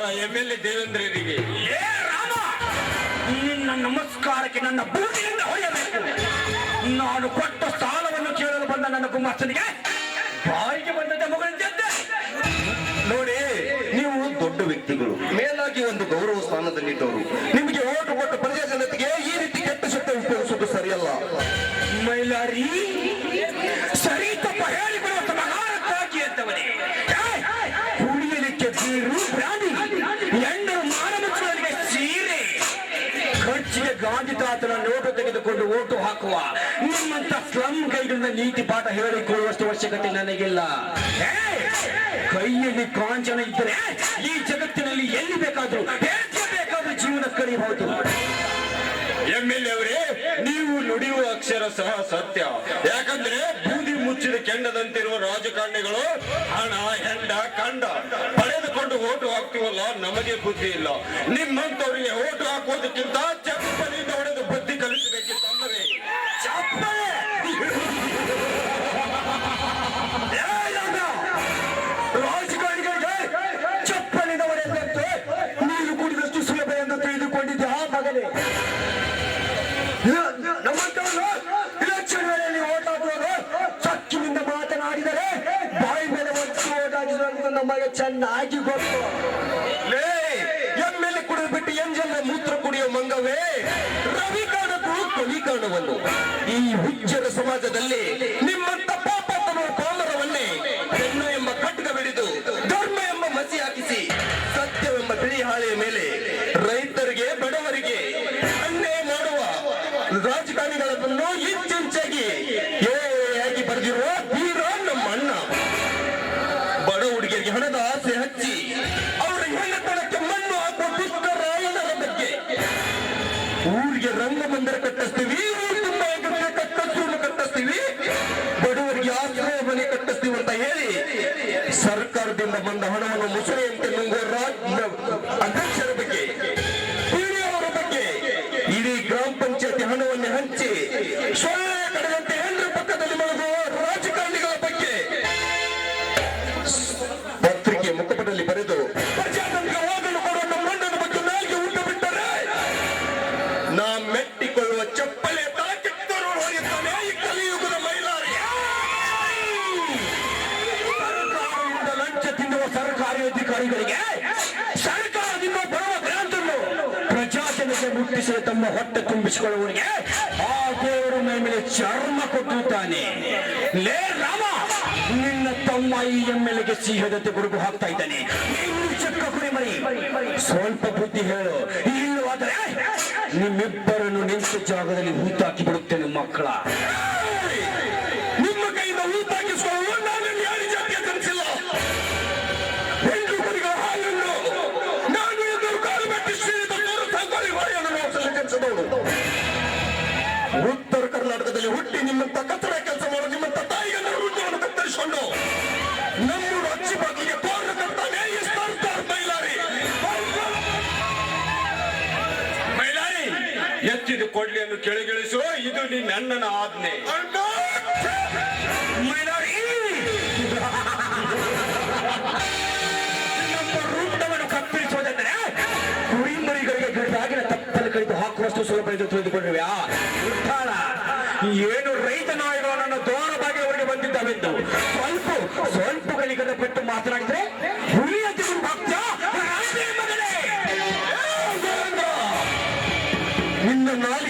MLA ದೇವೇಂದ್ರರಿಗೆ Rama, ನಿನ್ನ ನಮಸ್ಕಾರಕ್ಕೆ ನನ್ನ ಬೂದಿಯಿಂದ ಹೊಡೆಯಬೇಕು. ನಾನು ಕೊಟ್ಟ ಸಾಲವನ್ನು ಕೇಳಲು ಬಂದ ನನ್ನ ಗುಮ್ಮಸ್ತನಿಗೆ ಬಾಯಿಗೆ ಬಂದದ ಮಗಳಿದ್ದೆ. ನೋಡಿ, ನೀವು ದೊಡ್ಡ ವ್ಯಕ್ತಿಗಳು, ಮೇಲಾಗಿ ಒಂದು ಗೌರವ ಸ್ಥಾನದಲ್ಲಿದ್ದವರು. ನಿಮಗೆ ಓಟು ಕೊಟ್ಟ ಪ್ರಜಾ ಜನತೆಗೆ ಈ ರೀತಿ ಕೆಟ್ಟ ಶಬ್ದ ಉಪಯೋಗಿಸುವುದು ಸರಿಯಲ್ಲ. ಮೈಲಾರಿ, ಸರಿ ತಪ್ಪ ಹೇಳಿಬಿಡುವ ಮಹಾರಕ್ಕಾಗಿ ಅಂತವನೇ. ಕುಡಿಯಲಿಕ್ಕೆ ಬೀರು ಪ್ರಾಣಿ, ಹೆಣ್ಣರು ಮಾನವರಿಗೆ ಸೀರೆ, ಖರ್ಚಿಗೆ ಗಾಂಧಿ ತಾತನ ನೋಟು ತೆಗೆದುಕೊಂಡು ಓಟು ಹಾಕುವ ನಿಮ್ಮಂತ ಸ್ಲಮ್ ಕೈಗಳಿಂದ ನೀತಿ ಪಾಠ ಹೇಳಿಕೊಳ್ಳುವಷ್ಟು ಅವಶ್ಯಕತೆ ನನಗಿಲ್ಲ. ಕೈಯಲ್ಲಿ ಕಾಂಚನ ಇದ್ದರೆ ಈ ಜಗತ್ತಿನಲ್ಲಿ ಎಲ್ಲಿ ಬೇಕಾದ್ರೂ ಹೇಗೆ ಬೇಕಾದ್ರೂ ಜೀವನ ಕಳೆಯಬಹುದು. MLA ಅವರೇ, ನೀವು ನುಡಿಯುವ ಅಕ್ಷರ ಸಹ ಸತ್ಯ. ಯಾಕಂದ್ರೆ ಬೂದಿ ಮುಚ್ಚಿದ ಕೆಂಡದಂತಿರುವ ರಾಜಕಾರಣಿಗಳು ಹಣ, ಹೆಂಡ, ಕಂಡ ಪಡೆದುಕೊಂಡು ಓಟು ಹಾಕ್ತೀವಲ್ಲ, ನಮಗೆ ಬುದ್ಧಿ ಇಲ್ಲ. ನಿಮ್ಮಂತವರಿಗೆ ಓಟು ಹಾಕುವುದಕ್ಕಿಂತ ಚಪ್ಪಲಿಯಿಂದ ಹೊಡೆದು ಬುದ್ಧಿ ಕಲಿಸಬೇಕಿತ್ತು ಅಲ್ಲವೇ? ರಾಜಕಾರಣಿಗಳಿಗೆ ಚಪ್ಪಲಿನ ಹೊಡೆದಂತೆ ನೀರು ಕುಡಿದಷ್ಟು ಸುಲಭ ಎಂದು ತಿಳಿದುಕೊಂಡಿದ್ದೆ ಆ ಮಗನೇ. ನಮ್ಮಂತವರು ಇಲೆಕ್ಷನ್ ವೇಳೆಯಲ್ಲಿ ಓಟ್ ಹಾಕುವಾಗ ಸಕ್ಕಿನಿಂದ ಮಾತನಾಡಿದರೆ ಬಾಯಿ ಮೇಲೆ ಒಂದು ಓಟ್ ಹಾಕಿದ್ರು ನಮಗೆ ಚೆನ್ನಾಗಿ ಗೊತ್ತು. MLA ಕುಡಿದು ಬಿಟ್ಟು ಎಂಜಲ್ಲ ಮೂತ್ರ ಕುಡಿಯೋ ಮಂಗವೇ, ರವಿ ಕಾಣಕ್ಕೂ ಕವಿ ಕಾಣುವನು. ಈ ಹುಚ್ಚರ ಸಮಾಜದಲ್ಲಿ ನಿಮ್ಮಂತ ಪಾಪತನ ಪಾಮರವನ್ನೇ ಹೆಣ್ಣು ಎಂಬ ಕಟ್ಗ ಬೆಳೆದು ಧರ್ಮ ಎಂಬ ಮಸಿ ಹಾಕಿಸಿ ಸತ್ಯವೆಂಬ ಬಿಳಿ ಹಾಳೆಯ ಮೇಲೆ ರೈತರಿಗೆ, ಬಡವರಿಗೆ ಅನ್ಯಾಯ ಮಾಡುವ ರಾಜಕಾರಣಿಗಳನ್ನು ಇಂಚೆಂಚಾಗಿ ಏಯಾಗಿ ಬರೆದಿರುವ ಹೀರೋ ನಮ್ಮ ಅಣ್ಣ. ಬಡ ಹುಡುಗಿಯರಿಗೆ ಹಣದ ಆಸೆ ಹಚ್ಚಿ ಅವರ ಹೆಣ್ಣತನಕ್ಕೆ ಮಣ್ಣು ಹಾಕುವ ದುಷ್ಟ ರಾಯಣರ ಬಗ್ಗೆ. ಊರಿಗೆ ರಂಗಮಂದಿರ ಕಟ್ಟಿಸ್ತೀವಿ, ಊರು ತುಂಬ ಕಟ್ಟಿಸ್ತೀವಿ ಕಟ್ಟಿಸ್ತೀವಿ, ಬಡವರಿಗೆ ಆಶ್ರಯ ಮನೆ ಕಟ್ಟಿಸ್ತೀವಿ ಅಂತ ಹೇಳಿ ಸರ್ಕಾರದಿಂದ ಬಂದ ಹಣವನ್ನು ಮುಸುರೆಯಂತೆ ನುಂಗುವ ಅಧ್ಯಕ್ಷರ ಬಗ್ಗೆ, ಹಿರಿಯವರ ಬಗ್ಗೆ, ಇಡೀ ಗ್ರಾಮ ಪಂಚಾಯತಿ ಹಣವನ್ನು ಹಂಚಿ ಸೊಳ್ಳೆ ಕಡೆದಂತೆ ಹೆಣ್ಣರ ಪಕ್ಕದಲ್ಲಿ ಮಲಗುವ ರಾಜಕಾರಣಿಗಳ ಬಗ್ಗೆ ಪತ್ರಿಕೆ ಮುಖಪಟದಲ್ಲಿ ಬರೆದು ಪ್ರಜಾತಂತ್ರ ಹೋಗಲು ಕೊಡುವ ನಮ್ಮ ಮಣ್ಣನ ಬಗ್ಗೆ ನಾಲ್ಗೆ ಊಟ ಬಿಟ್ಟರೆ ನಾ ಮೆಟ್ಟಿಕೊಳ್ಳುವ ಚಪ್ಪಲೆ ತಾಕಿತ್ತರು ಹೊಡೆಯುತ್ತಾನೆ ಈ ಕಲಿಯುಗದ ಮೈಲಾರಿ. ಸರ್ಕಾರದಿಂದ ಲಂಚ ತಿನ್ನುವ ಸರ್ಕಾರಿ ಅಧಿಕಾರಿಗಳಿಗೆ ಸರ್ಕಾರದಿಂದ ಬರುವ ಗ್ರಾಂಟನ್ನು ಪ್ರಜಾಜನತೆ ಮುಟ್ಟಿಸಲು ತಮ್ಮ ಹೊಟ್ಟೆ ತುಂಬಿಸಿಕೊಳ್ಳುವವರಿಗೆ ಆ ದೇವರು ಮೈ ಮೇಲೆ ಚರ್ಮ ಕೊಟ್ಟಿದ್ದಾನೆ. ಲೇ ರಾಮ, ನಿನ್ನ ತಮ್ಮ ಈ MLAಗೆ ಸಿಹದತೆ ಗುರುಗು ಹಾಕ್ತಾ ಇದ್ದಾನೆ. ನೀನು ಚಕ್ಕ ಕುರಿ ಮರಿ, ಸ್ವಲ್ಪ ಬುದ್ಧಿ ಹೇಳು. ಇಲ್ಲವಾದರೆ ನಿಮ್ಮಿಬ್ಬರನ್ನು ನಿಂತ ಜಾಗದಲ್ಲಿ ಹೂತಾಕಿ ಬಿಡುತ್ತೇನೆ ಮಕ್ಕಳ. ನಿಮ್ಮ ಕೈಯಿಂದ ಹೂತಾಕಿಸಿಕೊಳ್ಳುವ ನಾನು ಯಾರಿ ಜಾತಿಯ ಕನಸಿಲ್ಲ. ಹೆಣ್ಣು ಕುರಿಗಳ ಹಾಲನ್ನು ನಾನು ಎದುರು ಕಾಲು ಬೆಟ್ಟಿ ಶ್ರೀಯುತ ತಗೊಳ್ಳಿ ಕನಸದವನು. ಉತ್ತರ ಕರ್ನಾಟಕದಲ್ಲಿ ಹುಟ್ಟಿ ನಿಮ್ಮಂತ ಕತ್ತಡ ಕೆಲಸ ಮಾಡೋ ನಿಮ್ಮಂತ ತಾಯಿಯನ್ನು ಹುಟ್ಟವನ್ನು ಕತ್ತರಿಸಿಕೊಂಡು ನಮ್ಮೂರು ಅಚ್ಚಿ ಬಾಗಿಲಿಗೆ ತೋರಣ ಕರ್ತಾನೆ ಈ ಸರ್ದಾರ್ ಮೈಲಾರಿ. ಮೈಲಾರಿ, ಎತ್ತಿದ ಕೊಡ್ಲಿಯನ್ನು ಕೆಳಗಿಳಿಸು, ಇದು ನಿನ್ನ ಅಣ್ಣನ ಆಜ್ಞೆ. ಮೈಲಾರಿ, ನಮ್ಮ ವೃತ್ತವನ್ನು ಕತ್ತರಿಸುವುದೆಂದರೆ ಕುರಿಮರಿಗಳಿಗೆ ಗಡಿಯಾಗಿನ ತಪ್ಪಲು ಕೈದು ಹಾಕುವಷ್ಟು ಸುಲಭ ಎಂದು ತಿಳಿದುಕೊಂಡಿವ್ಯಾ? ಉತ್ತಾಳ, ಏನು ರೈತ ನಾಯಿಗಳು ನನ್ನ ದ್ವಾರ ಬಾಗಿಲವರೆಗೆ ಬಂದಿದ್ದಾವೆಂದು ಸ್ವಲ್ಪ ಗಳಿಗದ ಬಿಟ್ಟು ಮಾತನಾಡಿದ್ರೆ ಹುಲಿಯ ತಿರುಗಿ ಹಾಕ್ತಾ ಮಗನೇ. ನಿನ್ನ ನಾಲಿಗೆ